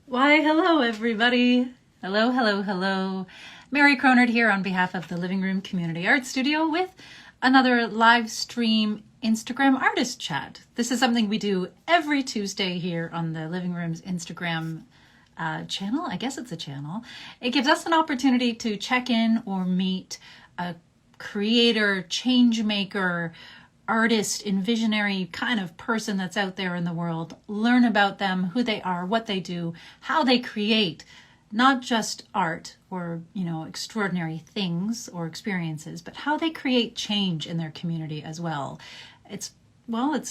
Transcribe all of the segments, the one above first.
Why, hello, everybody. Hello, hello, hello. Mary Cronard here on behalf of the Living Room Community Art Studio with another live stream Instagram artist chat. This is something we do every Tuesday here on the Living Room's Instagram channel. I guess it's a channel. It gives us an opportunity to check in or meet a creator, change maker, artist, envisionary kind of person that's out there in the world, learn about them, who they are, what they do, how they create, not just art or, extraordinary things or experiences, but how they create change in their community as well. It's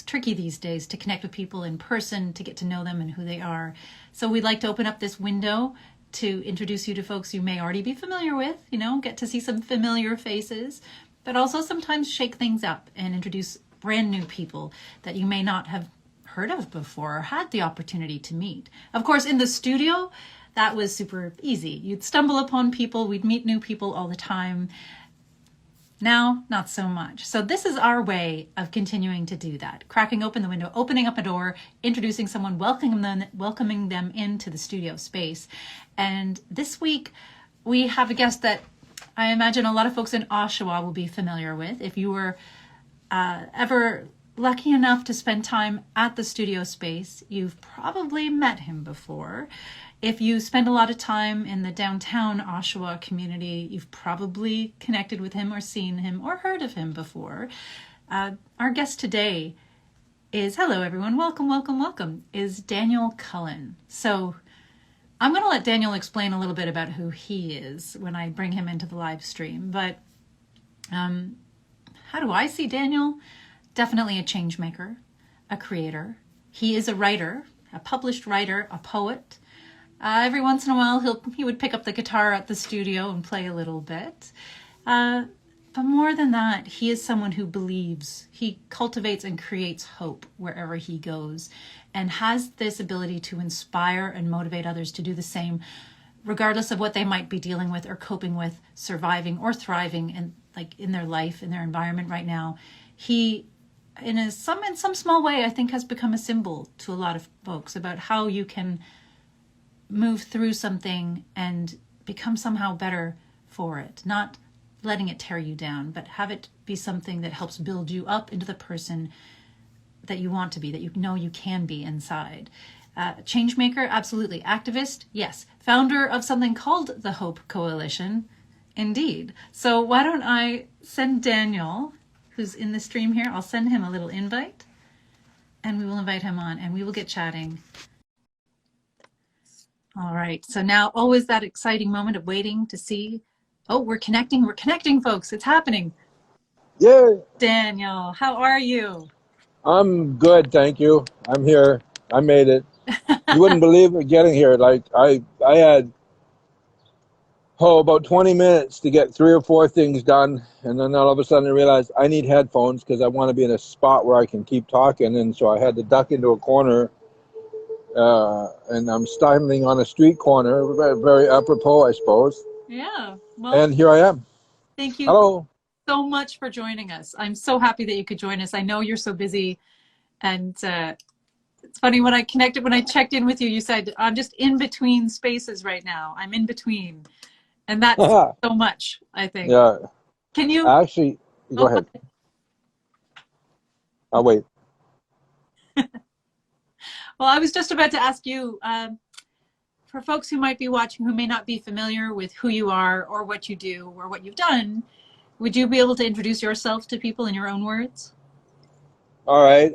tricky these days to connect with people in person, to get to know them and who they are. So we'd like to open up this window to introduce you to folks you may already be familiar with, get to see some familiar faces, but also sometimes shake things up and introduce brand new people that you may not have heard of before or had the opportunity to meet. Of course, in the studio, that was super easy. You'd stumble upon people, we'd meet new people all the time. Now, not so much. So this is our way of continuing to do that. Cracking open the window, opening up a door, introducing someone, welcoming them into the studio space. And this week, we have a guest that I imagine a lot of folks in Oshawa will be familiar with. If you were ever lucky enough to spend time at the studio space, you've probably met him before. If you spend a lot of time in the downtown Oshawa community, you've probably connected with him or seen him or heard of him before. Our guest today is, hello everyone, welcome, welcome, welcome, is Daniel Cullen. So I'm going to let Daniel explain a little bit about who he is when I bring him into the live stream. But how do I see Daniel? Definitely a change maker, a creator. He is a writer, a published writer, a poet. Every once in a while, he would pick up the guitar at the studio and play a little bit. But more than that, he is someone who believes. He cultivates and creates hope wherever he goes and has this ability to inspire and motivate others to do the same, regardless of what they might be dealing with or coping with, surviving or thriving in their life, in their environment right now. He, in some small way, I think has become a symbol to a lot of folks about how you can move through something and become somehow better for it, not letting it tear you down, but have it be something that helps build you up into the person that you want to be, that you know you can be inside. Change maker, absolutely. Activist, yes. Founder of something called the Hope Coalition, indeed. So why don't I send Daniel, who's in the stream here, I'll send him a little invite and we will invite him on and we will get chatting. All right, so now always that exciting moment of waiting to see, oh, we're connecting, folks, it's happening. Yay! Daniel, how are you? I'm good, thank you. I'm here. I made it. You wouldn't believe it getting here. Like I had about 20 minutes to get 3 or 4 things done, and then all of a sudden I realized I need headphones because I want to be in a spot where I can keep talking, and so I had to duck into a corner, and I'm stumbling on a street corner, very apropos, I suppose. Yeah. Well, and here I am. Thank you. Hello. So much for joining us. I'm so happy that you could join us. I know you're so busy, and it's funny when I checked in with you, you said, I'm just in between spaces right now. I'm in between. And that's so much, I think. Yeah. Can you? Actually, go ahead. I'll wait. Well, I was just about to ask you, for folks who might be watching who may not be familiar with who you are or what you do or what you've done, would you be able to introduce yourself to people in your own words? All right.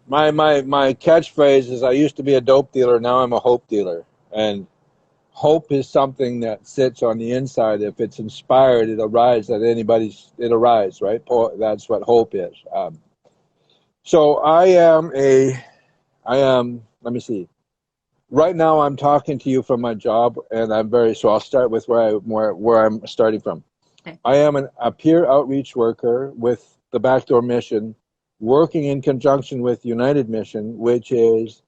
My catchphrase is I used to be a dope dealer, now I'm a hope dealer. And hope is something that sits on the inside. If it's inspired, it'll rise, right? That's what hope is. So I am, let me see. Right now I'm talking to you from my job, and so I'll start with where I'm starting from. Okay. I am a peer outreach worker with the Backdoor Mission, working in conjunction with United Mission, which is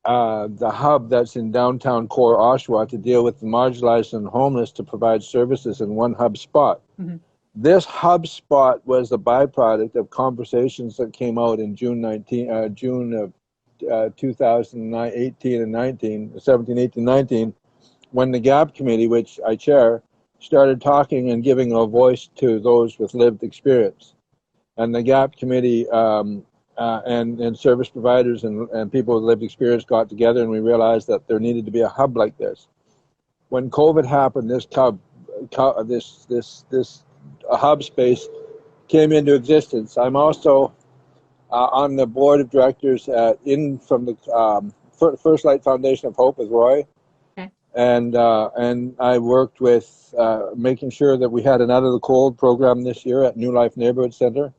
the hub that's in downtown core Oshawa to deal with the marginalized and homeless, to provide services in one hub spot. Mm-hmm. This hub spot was the byproduct of conversations that came out in June of 2018 and 19, 17, 18, 19, when the GAP committee, which I chair, started talking and giving a voice to those with lived experience. And the GAP committee and service providers and people with lived experience got together, and we realized that there needed to be a hub like this. When COVID happened, this hub space came into existence. I'm also on the board of directors from the First Light Foundation of Hope with Roy. Okay. And I worked with making sure that we had an Out of the Cold program this year at New Life Neighborhood Center.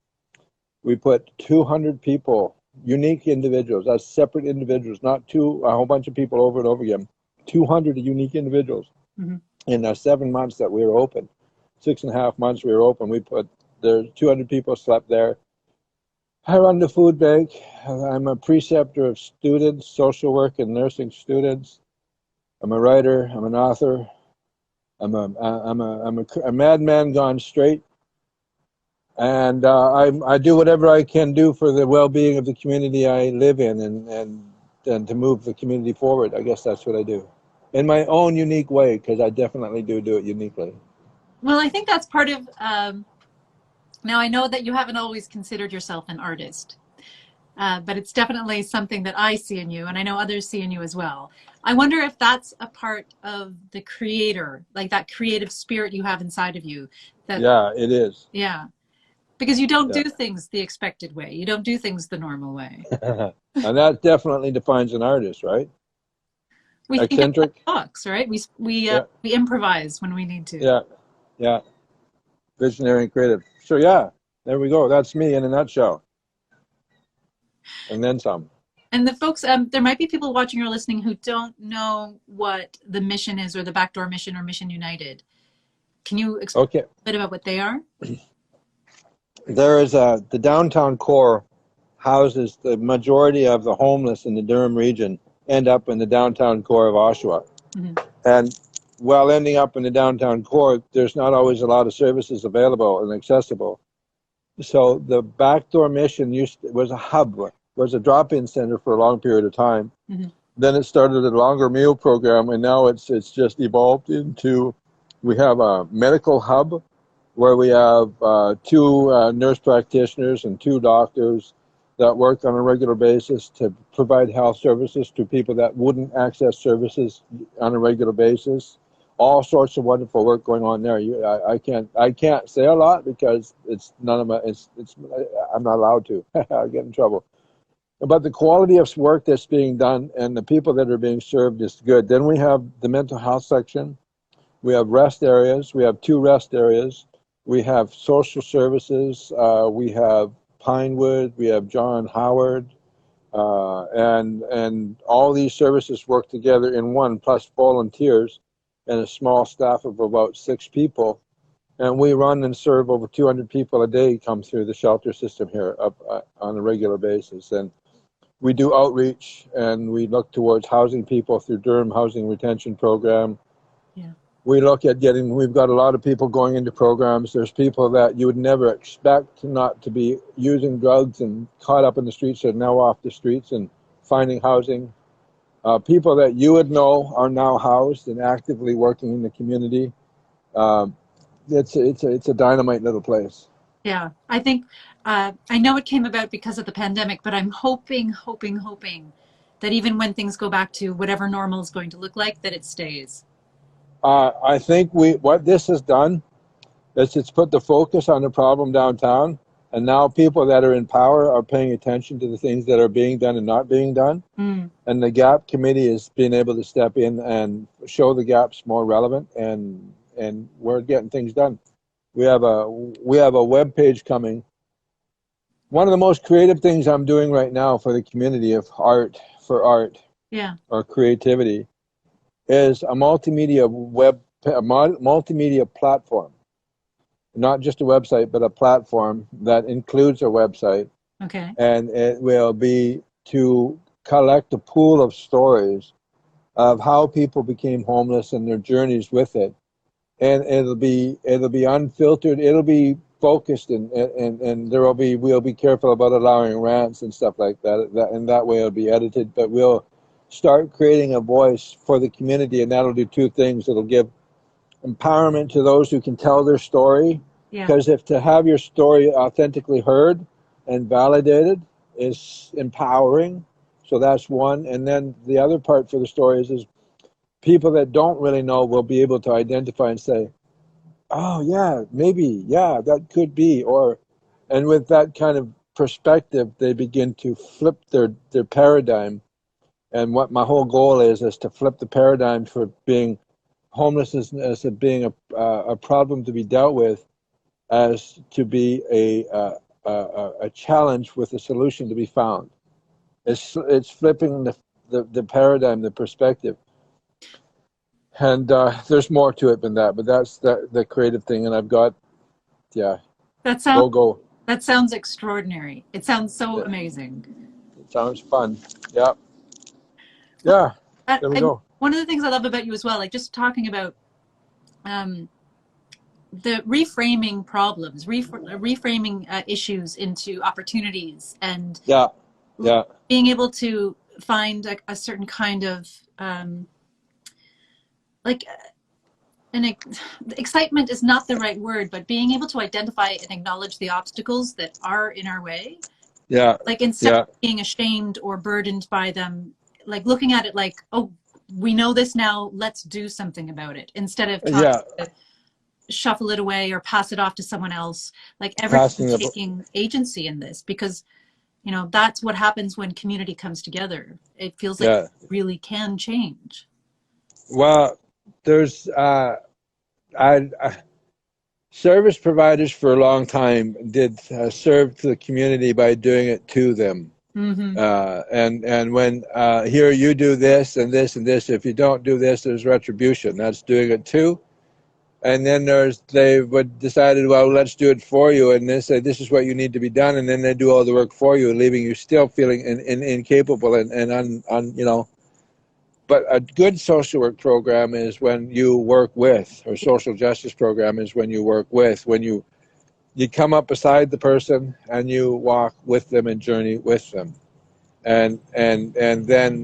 We put 200 people, unique individuals, as separate individuals, not a whole bunch of people over and over again. 200 unique individuals in the 7 months that we were open. 6.5 months we were open. We put there 200 people slept there. I run the food bank. I'm a preceptor of students, social work and nursing students. I'm a writer. I'm an author. I'm a madman gone straight. And I do whatever I can do for the well-being of the community I live in and to move the community forward. I guess that's what I do. In my own unique way, because I definitely do it uniquely. Well, I think that's part of, now I know that you haven't always considered yourself an artist, but it's definitely something that I see in you, and I know others see in you as well. I wonder if that's a part of the creator, like that creative spirit you have inside of you. Yeah, it is. Yeah. Because you don't do things the expected way. You don't do things the normal way. And that definitely defines an artist, right? We eccentric. Think books, right? We improvise when we need to. Yeah, yeah. Visionary and creative. So yeah, there we go. That's me in a nutshell. And then some. And the folks, there might be people watching or listening who don't know what the mission is, or the Backdoor Mission or Mission United. Can you explain a bit about what they are? There is the downtown core houses the majority of the homeless in the Durham region end up in the downtown core of Oshawa. And while ending up in the downtown core, there's not always a lot of services available and accessible. So the Backdoor Mission was a hub, was a drop-in center for a long period of time. Then it started a longer meal program, and now it's just evolved into, we have a medical hub where we have 2 nurse practitioners and 2 doctors that work on a regular basis to provide health services to people that wouldn't access services on a regular basis. All sorts of wonderful work going on there. I can't say a lot because it's none of my. I'm not allowed to. I get in trouble. But the quality of work that's being done and the people that are being served is good. Then we have the mental health section. We have rest areas. We have 2 rest areas. We have social services. We have Pinewood. We have John Howard. And all these services work together in one, plus volunteers and a small staff of about 6 people. And we run and serve over 200 people a day come through the shelter system here on a regular basis. And we do outreach, and we look towards housing people through Durham Housing Retention Program. Yeah. We look at we've got a lot of people going into programs. There's people that you would never expect not to be using drugs and caught up in the streets are now off the streets and finding housing. People that you would know are now housed and actively working in the community. It's a dynamite little place. Yeah, I think, I know it came about because of the pandemic, but I'm hoping that even when things go back to whatever normal is going to look like, that it stays. I think what this has done is it's put the focus on the problem downtown, and now people that are in power are paying attention to the things that are being done and not being done. And the GAP committee is being able to step in and show the gaps more relevant, and we're getting things done. We have a web page coming. One of the most creative things I'm doing right now for the community of art, or creativity, is a multimedia platform. Not just a website, but a platform that includes a website. Okay. And it will be to collect a pool of stories of how people became homeless and their journeys with it. And it'll be unfiltered. It'll be focused, and we'll be careful about allowing rants and stuff like that. And that way it'll be edited, but we'll start creating a voice for the community, and that'll do two things. It'll give empowerment to those who can tell their story, because if to have your story authentically heard and validated is empowering. So that's one. And then the other part for the stories is people that don't really know will be able to identify and say, oh yeah, maybe, yeah, that could be. And with that kind of perspective, they begin to flip their paradigm. And what my whole goal is to flip the paradigm for being homelessness as being a problem to be dealt with, as to be a challenge with a solution to be found. It's flipping the paradigm, the perspective. And there's more to it than that, but that's the creative thing. And I've got, That sounds go. That sounds extraordinary. It sounds so amazing. It sounds fun. Yeah. There we go. One of the things I love about you as well, like just talking about the reframing problems, reframing issues into opportunities, and being able to find a certain kind of excitement is not the right word, but being able to identify and acknowledge the obstacles that are in our way. Like instead of being ashamed or burdened by them, like looking at it like, oh, we know this now, let's do something about it, instead of trying to shuffle it away or pass it off to someone else. Like everyone's taking agency in this, because you know that's what happens when community comes together. It feels like it really can change. Well, there's service providers for a long time did serve the community by doing it to them. And when here you do this and this and this, if you don't do this, there's retribution. That's doing it too. And then they would decided, well, let's do it for you, and they say this is what you need to be done, and then they do all the work for you, leaving you still feeling incapable and you know. But a good social work program is when you work with, or social justice program is when you work with, when you come up beside the person and you walk with them and journey with them, and then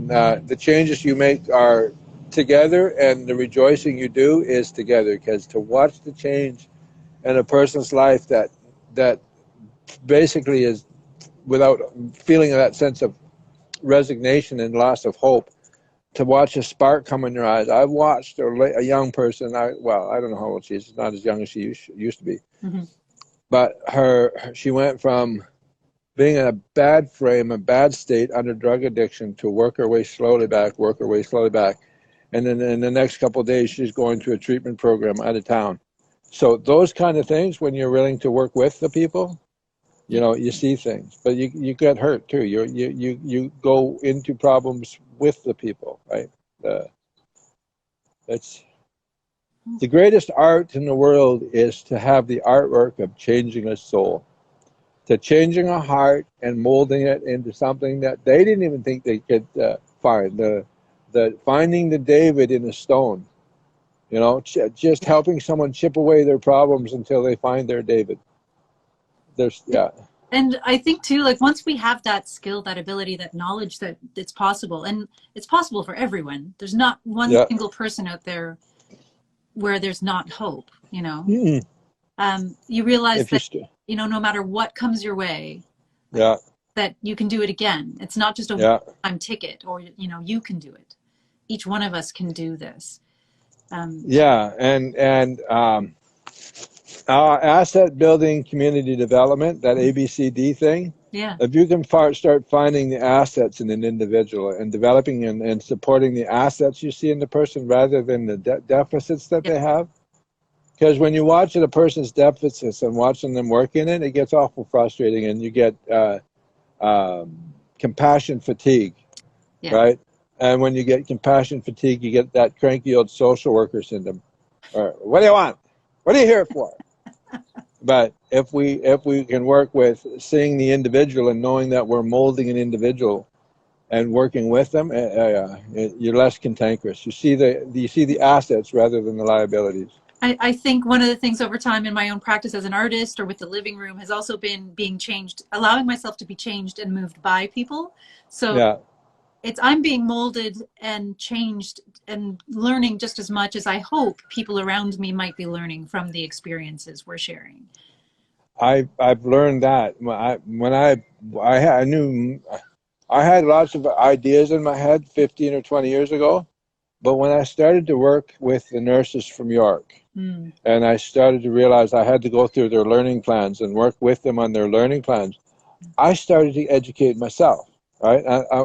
the changes you make are together, and the rejoicing you do is together, because to watch the change in a person's life that basically is without feeling that sense of resignation and loss of hope, to watch a spark come in your eyes. I've watched a young person, I don't know how old she is, she's not as young as she used to be, but she went from being in a bad frame, a bad state under drug addiction, to work her way slowly back. And then in the next couple of days, she's going to a treatment program out of town. So those kind of things, when you're willing to work with the people, you know, you see things, but you get hurt too. You go into problems with the people, right? It's the greatest art in the world is to have the artwork of changing a soul, to changing a heart and molding it into something that they didn't even think they could find. The finding the David in a stone, you know, just helping someone chip away their problems until they find their David. And I think too, like once we have that skill, that ability, that knowledge that it's possible, and it's possible for everyone. There's not one single person out there where there's not hope, you know. You realize that, you know, no matter what comes your way, that you can do it again. It's not just a one-time ticket, or, you know, you can do it. Each one of us can do this. Asset building, community development, that ABCD thing. If you can start finding the assets in an individual and developing and supporting the assets you see in the person rather than the deficits that they have. Because when you watch a person's deficits and watching them work in it, it gets awful frustrating, and you get compassion fatigue, right? And when you get compassion fatigue, you get that cranky old social worker syndrome. Or, what do you want? What are you here for? But if we can work with seeing the individual and knowing that we're molding an individual and working with them, you're less cantankerous. You see the assets rather than the liabilities. I think one of the things over time in my own practice as an artist or with the living room has also been being changed, allowing myself to be changed and moved by people. So Yeah. I'm being molded and changed and learning just as much as I hope people around me might be learning from the experiences we're sharing. I've learned that I knew I had lots of ideas in my head 15 or 20 years ago, but when I started to work with the nurses from York, and I started to realize I had to go through their learning plans and work with them on their learning plans, I started to educate myself, right?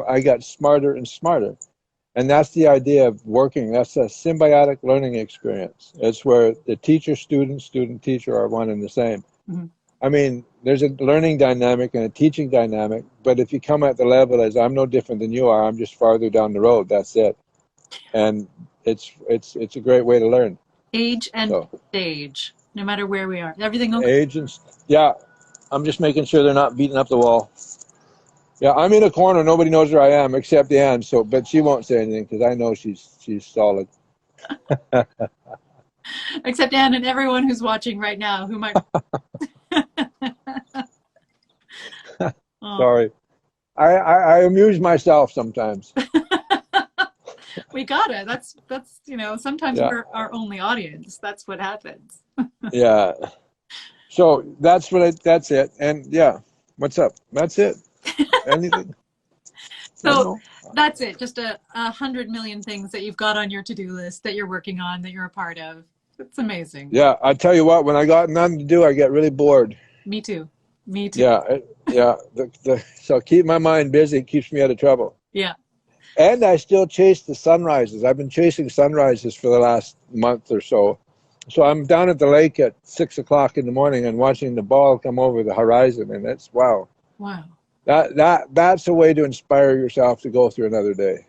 I got smarter and smarter. And that's the idea of working. That's a symbiotic learning experience. It's where the teacher, student, teacher are one and the same. Mm-hmm. I mean, there's a learning dynamic and a teaching dynamic, but if you come at the level as I'm no different than you are, I'm just farther down the road, that's it. And it's a great way to learn. Age and stage, no matter where we are. Everything okay? Age and, yeah, I'm just making sure they're not beating up the wall. Yeah, I'm in a corner. Nobody knows where I am except Anne. So, but she won't say anything because I know she's solid. Except Anne and everyone who's watching right now, who might. Sorry, I amuse myself sometimes. We got it. That's sometimes we're our only audience. That's what happens. Yeah. So that's it. And yeah, what's up? That's it. Anything? So that's it. Just 100 million things that you've got on your to-do list that you're working on, that you're a part of. It's amazing. Yeah, I tell you what, when I got nothing to do, I get really bored. Me too. Yeah, yeah. So keep my mind busy keeps me out of trouble. Yeah. And I still chase the sunrises. I've been chasing sunrises for the last month or so. So I'm down at the lake at 6 o'clock in the morning and watching the ball come over the horizon, and it's wow. Wow. That's a way to inspire yourself to go through another day.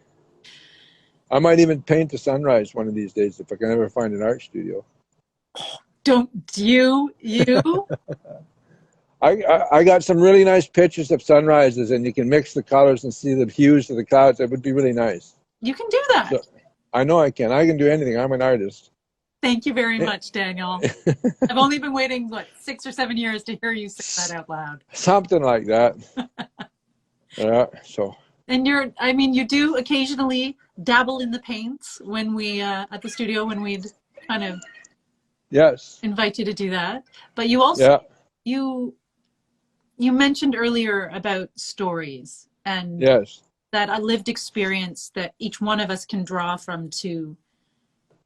I might even paint the sunrise one of these days if I can ever find an art studio. Don't you? I got some really nice pictures of sunrises, and you can mix the colors and see the hues of the clouds. It would be really nice. You can do that. So, I know I can. I can do anything. I'm an artist. Thank you very much, Daniel. I've only been waiting, 6 or 7 years to hear you say that out loud. Something like that. Yeah. So. And you do occasionally dabble in the paints when we at the studio when we'd kind of invite you to do that. But you also you mentioned earlier about stories and that a lived experience that each one of us can draw from to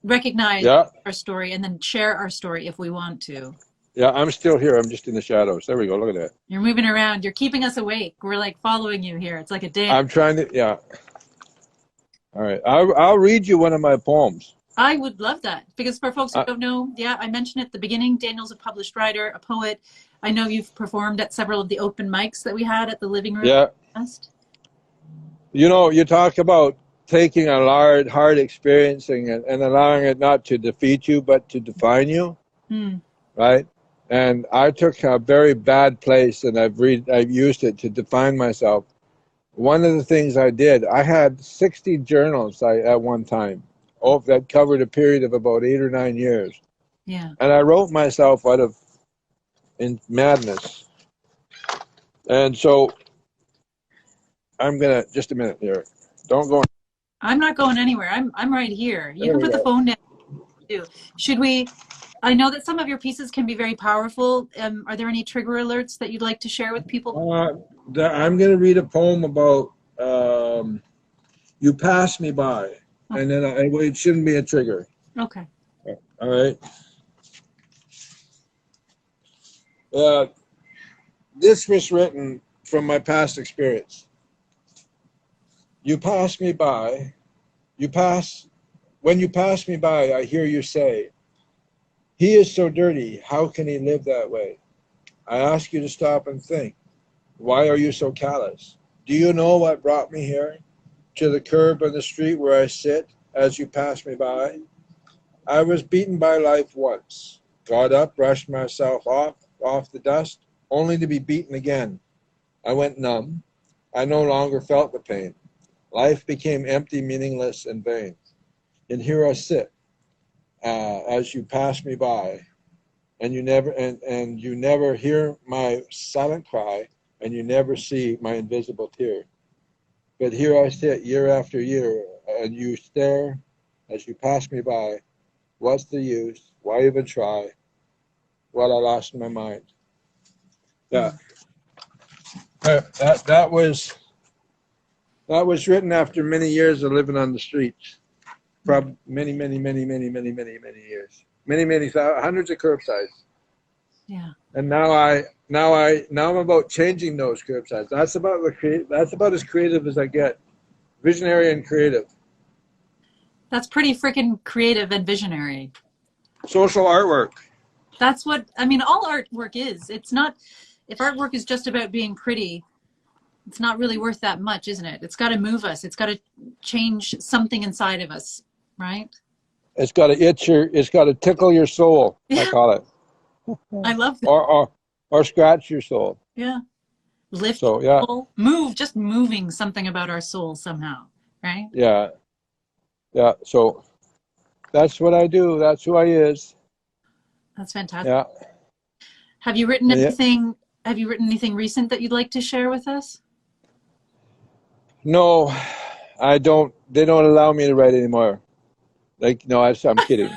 recognize our story and then share our story if we want to. Yeah, I'm still here. I'm just in the shadows. There we go. Look at that. You're moving around. You're keeping us awake. We're like following you here. It's like a dance. I'm trying to, All right. I'll read you one of my poems. I would love that because for folks who don't know, I mentioned at the beginning, Daniel's a published writer, a poet. I know you've performed at several of the open mics that we had at the Living Room. Yeah. You know, you talk about taking a hard experiencing and allowing it not to defeat you, but to define you, right? And I took a very bad place, and I've used it to define myself. One of the things I did, I had 60 journals at one time, that covered a period of about 8 or 9 years. Yeah. And I wrote myself out of madness. And so I'm gonna just a minute here. Don't go. I'm not going anywhere. I'm right here. You can put the phone down too. Should we? I know that some of your pieces can be very powerful. Are there any trigger alerts that you'd like to share with people? I'm going to read a poem about you pass me by, and then it shouldn't be a trigger. Okay. All right. This was written from my past experience. You pass me by. When you pass me by, I hear you say, "He is so dirty, how can he live that way?" I ask you to stop and think. Why are you so callous? Do you know what brought me here? To the curb on the street where I sit as you pass me by? I was beaten by life once. Got up, brushed myself off the dust, only to be beaten again. I went numb. I no longer felt the pain. Life became empty, meaningless, and vain. And here I sit, as you pass me by, and you never hear my silent cry, and you never see my invisible tear. But here I sit year after year, and you stare as you pass me by. What's the use? Why even try? What I lost my mind. Yeah, that was written after many years of living on the streets. Probably many years. Many hundreds of curbsides. Yeah. And now I'm about changing those curbsides. That's about as creative as I get. Visionary and creative. That's pretty freaking creative and visionary. Social artwork. That's what, I mean, all artwork is. It's not, if artwork is just about being pretty, it's not really worth that much, isn't it? It's got to move us. It's got to change something inside of us, right? It's got to tickle your soul, I call it. I love that. Or scratch your soul. Yeah. Lift so, yeah. soul, move, just moving something about our soul somehow, right? Yeah. Yeah. So that's what I do. That's who I is. That's fantastic. Yeah. Have you written anything? Have you written anything recent that you'd like to share with us? No, I don't. They don't allow me to write anymore. No, I'm kidding.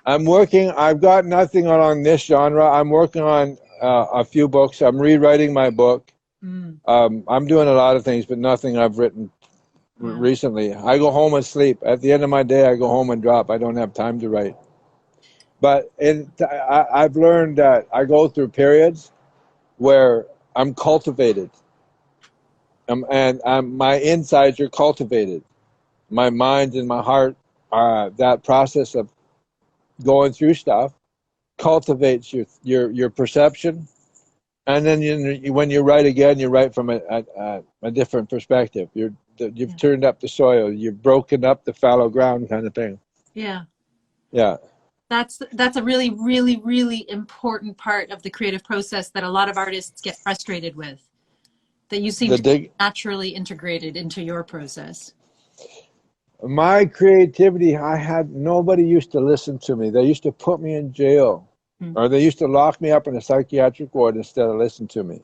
I'm working. I've got nothing on this genre. I'm working on a few books. I'm rewriting my book. I'm doing a lot of things, but nothing I've written recently. I go home and sleep. At the end of my day, I go home and drop. I don't have time to write. But I've learned that I go through periods where I'm cultivated. And my insides are cultivated. My mind and my heart, that process of going through stuff cultivates your perception. And then when you write again, you write from a different perspective. You've turned up the soil. You've broken up the fallow ground kind of thing. Yeah. Yeah. That's a really, really, really important part of the creative process that a lot of artists get frustrated with. That you seem to be naturally integrated into your process. My creativity, nobody used to listen to me. They used to put me in jail, or they used to lock me up in a psychiatric ward instead of listen to me.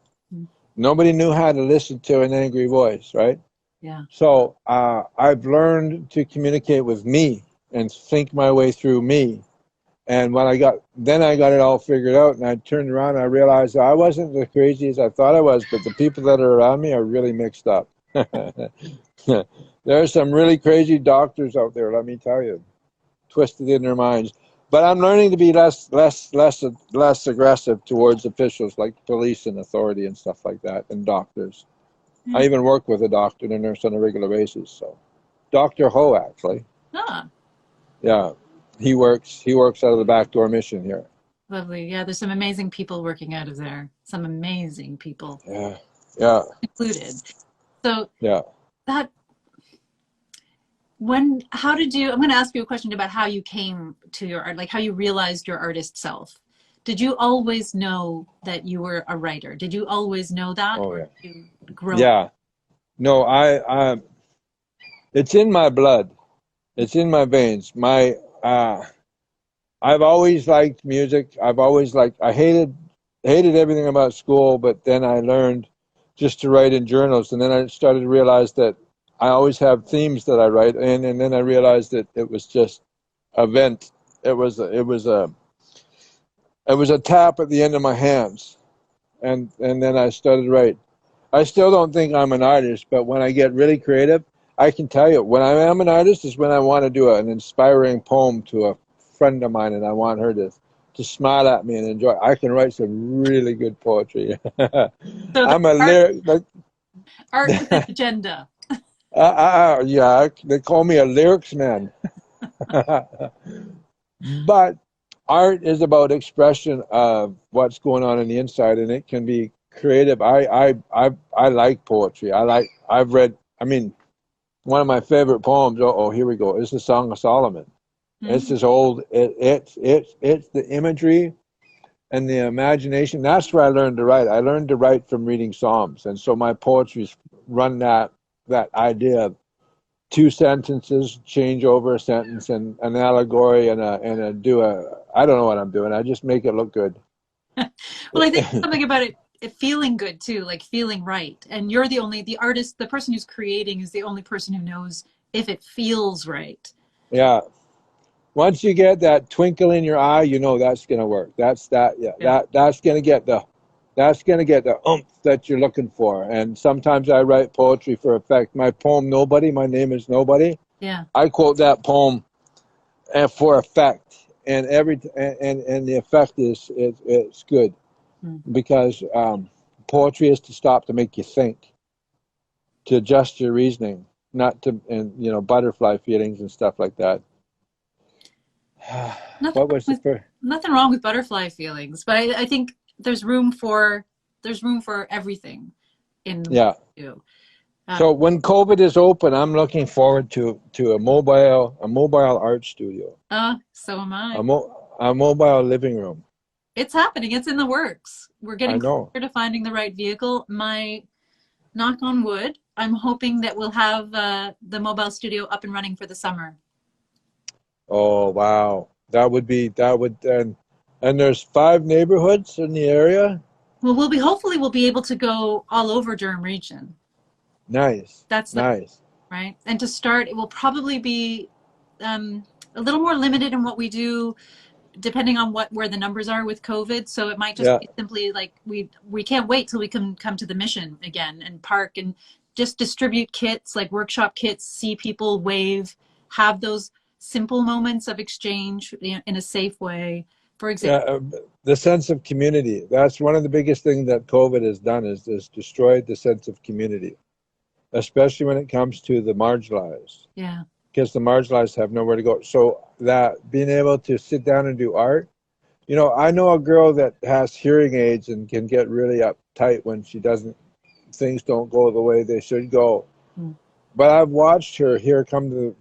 Nobody knew how to listen to an angry voice, right? Yeah. So I've learned to communicate with me and think my way through me. And when I got it all figured out, and I turned around and I realized I wasn't as crazy as I thought I was, but the people that are around me are really mixed up. There are some really crazy doctors out there, let me tell you, twisted in their minds. But I'm learning to be less aggressive towards officials like police and authority and stuff like that, and doctors. I even work with a doctor and a nurse on a regular basis. So, Dr. Ho, actually. Yeah. He works out of the backdoor mission here. Lovely. Yeah, there's some amazing people working out of there. Some amazing people. Yeah. Yeah. Included. So yeah. I'm going to ask you a question about how you came to your art, like how you realized your artist self. Did you always know that you were a writer? Did you always know that? Oh, yeah. Did you grow up? No, I it's in my blood. It's in my veins. I've always liked music. I hated everything about school, but then I learned just to write in journals, and then I started to realize that I always have themes that I write in, and then I realized that it was just a vent. It was a tap at the end of my hands, and then I started to write. I still don't think I'm an artist, but when I get really creative, I can tell you, when I am an artist is when I want to do an inspiring poem to a friend of mine, and I want her to smile at me and enjoy. I can write some really good poetry. I'm a lyric. Art with an agenda. Yeah, they call me a lyrics man. But art is about expression of what's going on in the inside, and it can be creative. I like poetry. I've read. I mean, one of my favorite poems. Here we go. It's the Song of Solomon. It's this old. It's the imagery and the imagination. That's where I learned to write. I learned to write from reading Psalms, and so my poetry's run that idea two sentences, change over a sentence and an allegory and I don't know what I'm doing. I just make it look good. Well, I think something about it feeling good too, like feeling right. And you're the artist, the person who's creating is the only person who knows if it feels right. Yeah. Once you get that twinkle in your eye, you know that's gonna work. That's gonna get the oomph that you're looking for. And sometimes I write poetry for effect. My poem "Nobody," my name is Nobody. Yeah. I quote that poem for effect, and the effect is it's good because poetry is to stop to make you think, to adjust your reasoning, not to butterfly feelings and stuff like that. Nothing wrong with butterfly feelings, but I think there's room for everything in you. So when COVID is open, I'm looking forward to a mobile art studio. So am I. A mobile living room. It's happening. It's in the works. We're getting closer to finding the right vehicle. My knock on wood, I'm hoping that we'll have the mobile studio up and running for the summer. Oh wow, that would and there's 5 neighborhoods in the area. Well, hopefully we'll be able to go all over Durham region. Nice. That's nice. Right. And to start, it will probably be a little more limited in what we do, depending on where the numbers are with COVID. So it might just be simply like we can't wait till we can come to the Mission again and park and just distribute kits, like workshop kits, see people, wave, have those simple moments of exchange in a safe way. For example, the sense of community. That's one of the biggest things that COVID has done is destroyed the sense of community, especially when it comes to the marginalized. Yeah. Because the marginalized have nowhere to go. So that being able to sit down and do art, I know a girl that has hearing aids and can get really uptight when things don't go the way they should go. But I've watched her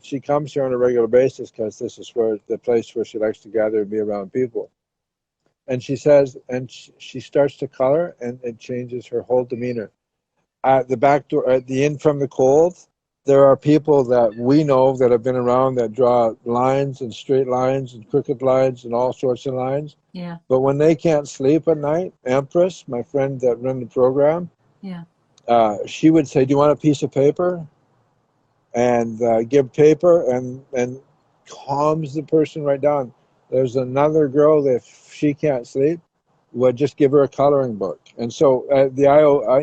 she comes here on a regular basis because this is the place where she likes to gather and be around people. And she says, she starts to color and it changes her whole demeanor. At the back door, at the in from the cold, there are people that we know that have been around that draw lines and straight lines and crooked lines and all sorts of lines. Yeah. But when they can't sleep at night, Empress, my friend that ran the program, she would say, "Do you want a piece of paper?" And give paper and calms the person right down. There's another girl that if she can't sleep, would just give her a coloring book. And so at the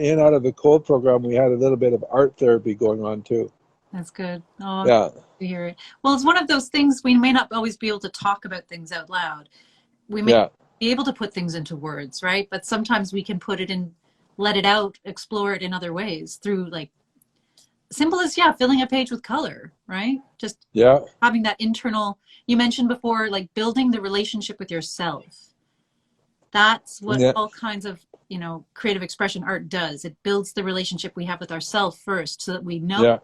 in out of the cold program, we had a little bit of art therapy going on too. That's good. Oh, yeah. To hear it. Well, it's one of those things we may not always be able to talk about things out loud. We may be able to put things into words, right? But sometimes we can put it in, let it out, explore it in other ways through like simple as filling a page with color, right? Just having that internal, you mentioned before, like building the relationship with yourself. That's what all kinds of creative expression art does. It builds the relationship we have with ourselves first, so that we know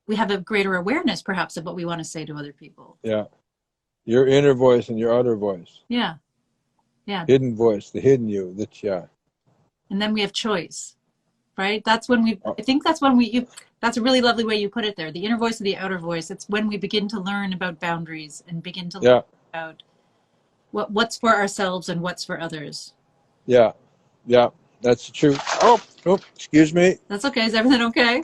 we have a greater awareness perhaps of what we want to say to other people. Your inner voice and your outer voice. Hidden voice, the hidden you. And then we have choice, right? That's when that's a really lovely way you put it there. The inner voice and the outer voice. It's when we begin to learn about boundaries and begin to learn about what's for ourselves and what's for others. Yeah, that's the truth. Oh, excuse me. That's okay. Is everything okay?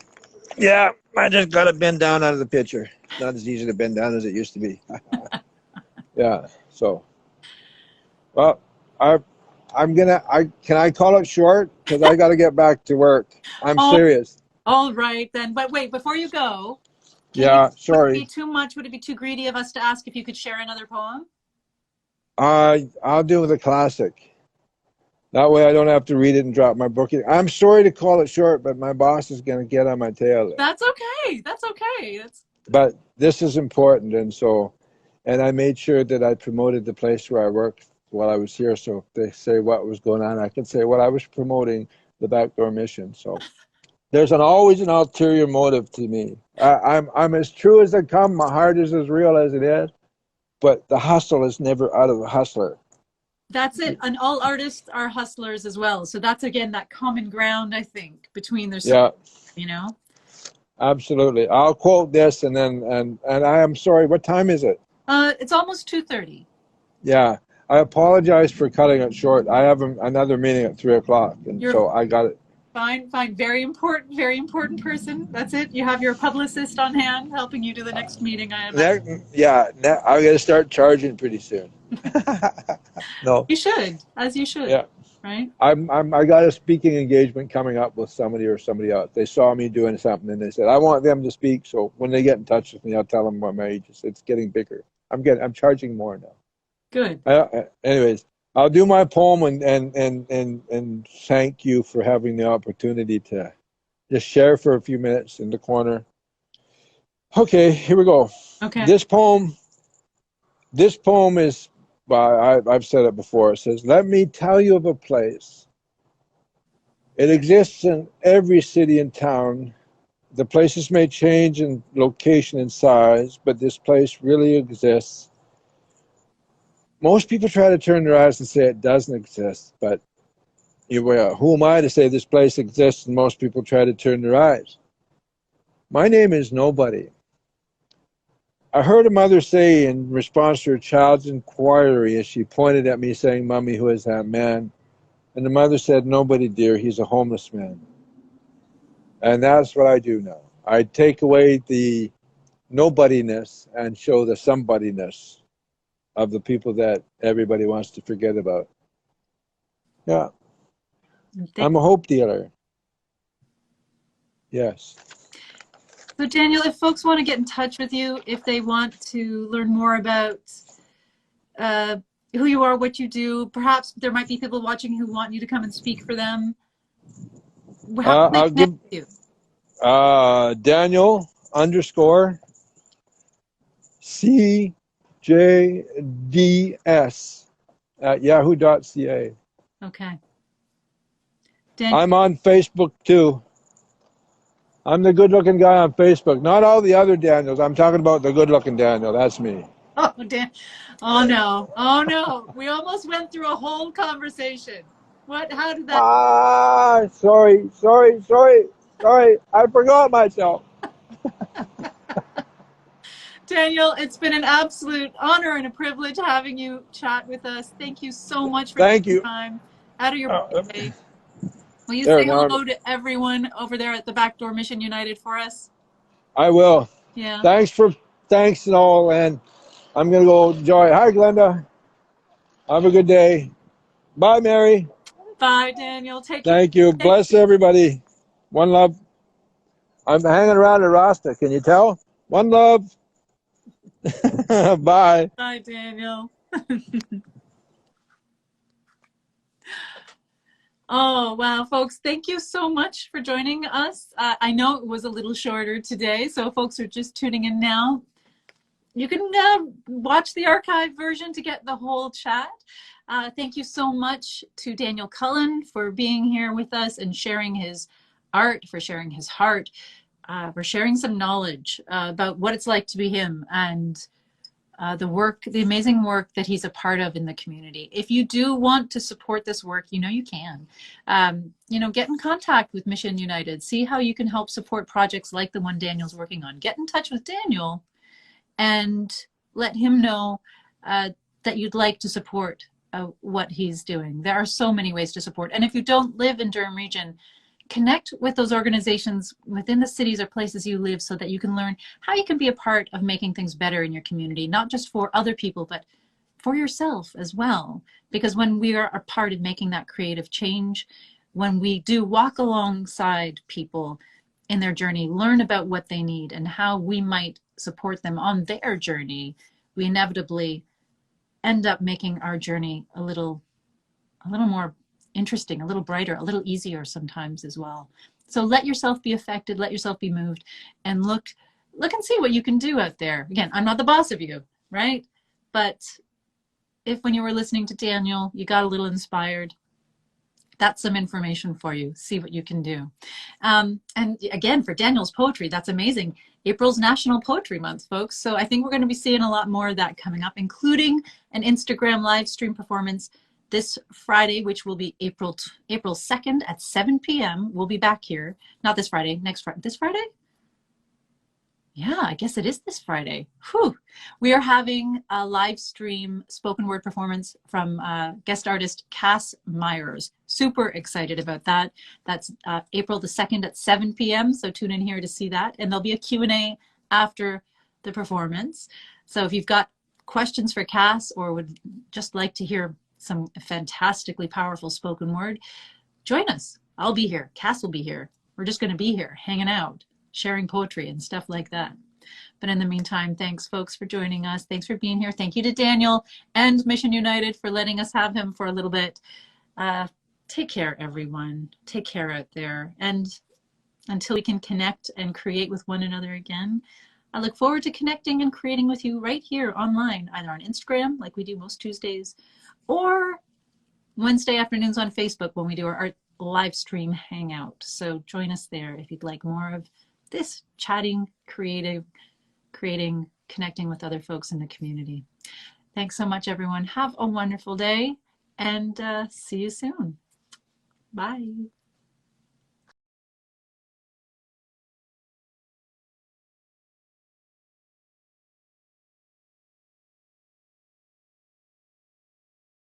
Yeah, I just got to bend down out of the picture. It's not as easy to bend down as it used to be. So, well, can I call it short? Because I got to get back to work. I'm serious. All right then, but wait, before you go. Sorry. Would it be too much? Would it be too greedy of us to ask if you could share another poem? I'll do the classic. That way I don't have to read it and drop my book. I'm sorry to call it short, but my boss is going to get on my tail. That's okay. But this is important, and I made sure that I promoted the place where I worked while I was here. So if they say what was going on, I can say, well, I was promoting the Backdoor Mission. So there's always an ulterior motive to me. I'm as true as I come. My heart is as real as it is. But the hustle is never out of a hustler. That's it. And all artists are hustlers as well. So that's, again, that common ground, I think, between their Absolutely. I'll quote this and then and I am sorry. What time is it? It's almost 2:30. Yeah. I apologize for cutting it short. I have another meeting at 3 o'clock, and You're so I got it. fine, fine. Very important person. That's it. You have your publicist on hand helping you to the next meeting, I imagine. Yeah. I'm gonna start charging pretty soon. No. You should, as you should. Yeah. Right? I got a speaking engagement coming up with somebody or somebody else. They saw me doing something and they said, I want them to speak. So when they get in touch with me, I'll tell them what my age is. It's getting bigger. I'm charging more now. Good. Anyways, I'll do my poem and thank you for having the opportunity to just share for a few minutes in the corner. Okay, here we go. Okay. This poem is, I've said it before. It says, let me tell you of a place. It exists in every city and town. The places may change in location and size, but this place really exists. Most people try to turn their eyes and say it doesn't exist, but who am I to say this place exists and most people try to turn their eyes? My name is Nobody. I heard a mother say in response to her child's inquiry as she pointed at me saying, Mommy, who is that man? And the mother said, Nobody, dear, he's a homeless man. And that's what I do now. I take away the nobodiness and show the somebodyness of the people that everybody wants to forget about. Yeah. I'm a hope dealer. Yes. So Daniel, if folks want to get in touch with you, if they want to learn more about who you are, what you do, perhaps there might be people watching who want you to come and speak for them. How can they connect with you? Daniel _CJDS at yahoo.ca. Okay. I'm on Facebook too. I'm the good-looking guy on Facebook. Not all the other Daniels. I'm talking about the good-looking Daniel. That's me. Oh, Dan. Oh, no. Oh, no. We almost went through a whole conversation. What? How did that? Sorry. I forgot myself. Daniel, it's been an absolute honor and a privilege having you chat with us. Thank you so much for your time out of your day. Will you say hello to everyone over there at the Backdoor Mission United for us? I will. Yeah. Thanks and all, and I'm gonna go enjoy. Hi, Glenda. Have a good day. Bye, Mary. Bye, Daniel. Take care. Thank you. Bless everybody. One love. I'm hanging around at Rasta. Can you tell? One love. Bye. Bye, Daniel. Oh, wow, folks, thank you so much for joining us. I know it was a little shorter today, so folks are just tuning in now. You can watch the archive version to get the whole chat. Thank you so much to Daniel Cullen for being here with us and sharing his art, for sharing his heart, for sharing some knowledge about what it's like to be him and the amazing work that he's a part of in the community. If you do want to support this work, you know you can. Get in contact with Mission United. See how you can help support projects like the one Daniel's working on. Get in touch with Daniel and let him know that you'd like to support what he's doing. There are so many ways to support. And if you don't live in Durham region, connect with those organizations within the cities or places you live so that you can learn how you can be a part of making things better in your community, not just for other people, but for yourself as well. Because when we are a part of making that creative change, when we do walk alongside people in their journey, learn about what they need and how we might support them on their journey, we inevitably end up making our journey a little more interesting, a little brighter, a little easier sometimes as well. So let yourself be affected, let yourself be moved, and look and see what you can do out there. Again, I'm not the boss of you, right? But if when you were listening to Daniel, you got a little inspired, that's some information for you. See what you can do. And again, for Daniel's poetry, that's amazing. April's National Poetry Month, folks. So I think we're going to be seeing a lot more of that coming up, including an Instagram live stream performance this Friday, which will be April 2nd at 7 p.m. We'll be back here. Not this Friday, next Friday. This Friday? Yeah, I guess it is this Friday. Whew. We are having a live stream spoken word performance from guest artist Cass Myers. Super excited about that. That's April the 2nd at 7 p.m. So tune in here to see that. And there'll be a Q&A after the performance. So if you've got questions for Cass or would just like to hear some fantastically powerful spoken word, join us. I'll be here. Cass will be here. We're just going to be here hanging out, sharing poetry and stuff like that. But in the meantime, thanks folks for joining us. Thanks for being here. Thank you to Daniel and Mission United for letting us have him for a little bit. Take care, everyone. Take care out there. And until we can connect and create with one another again, I look forward to connecting and creating with you right here online, either on Instagram, like we do most Tuesdays, or Wednesday afternoons on Facebook when we do our live stream hangout. So join us there if you'd like more of this chatting, creating, connecting with other folks in the community. Thanks so much, everyone. Have a wonderful day and see you soon. Bye.